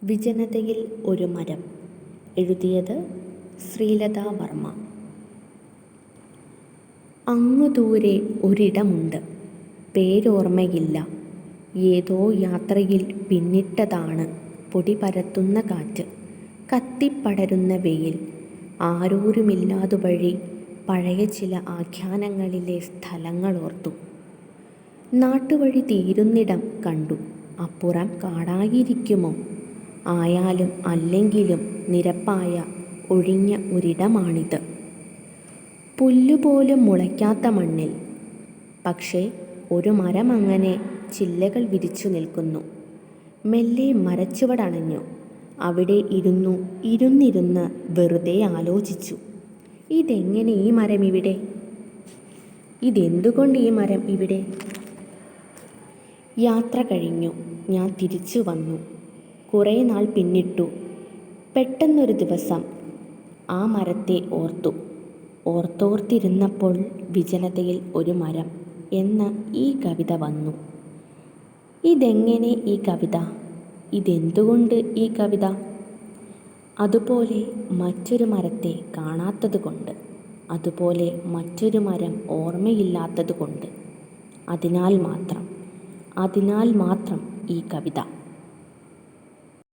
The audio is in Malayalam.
വിജനതയിൽ ഒരു മരം. എഴുതിയത് ശ്രീലത വർമ്മ. അങ്ങു ദൂരെ ഒരിടമുണ്ട്, പേരോർമ്മയില്ല. ഏതോ യാത്രയിൽ പിന്നിട്ടതാണ് പൊടി പരത്തുന്ന കാറ്റ്, കത്തിപ്പടരുന്ന വെയിൽ. ആരോരുമില്ലാതുവഴി പഴയ ചില ആഖ്യാനങ്ങളിലെ സ്ഥലങ്ങളോർത്തു. നാട്ടുവഴി തീരുന്നിടം കണ്ടു. അപ്പുറം കാടായിരിക്കുമോ? ആയാലും അല്ലെങ്കിലും നിരപ്പായ ഒഴിഞ്ഞ ഒരിടമാണിത്. പുല്ലുപോലും മുളയ്ക്കാത്ത മണ്ണിൽ. പക്ഷേ ഒരു മരം അങ്ങനെ ചില്ലകൾ വിരിച്ചു നിൽക്കുന്നു. മെല്ലെ മരച്ചുവടണഞ്ഞു. അവിടെ ഇരുന്നിരുന്ന് വെറുതെ ആലോചിച്ചു. ഇതെങ്ങനെ ഈ മരം ഇവിടെ? ഇതെന്തുകൊണ്ട് ഈ മരം ഇവിടെ? യാത്ര കഴിഞ്ഞു. ഞാൻ തിരിച്ചു വന്നു. കുറേ നാൾ പിന്നിട്ടു. പെട്ടെന്നൊരു ദിവസം ആ മരത്തെ ഓർത്തോർത്തിരുന്നപ്പോൾ വിജനതയിൽ ഒരു മരം എന്ന ഈ കവിത വന്നു. ഇതെങ്ങനെ ഈ കവിത? ഇതെന്തുകൊണ്ട് ഈ കവിത? അതുപോലെ മറ്റൊരു മരത്തെ കാണാത്തതുകൊണ്ട്, അതുപോലെ മറ്റൊരു മരം ഓർമ്മയില്ലാത്തതുകൊണ്ട്. അതിനാൽ മാത്രം ഈ കവിത.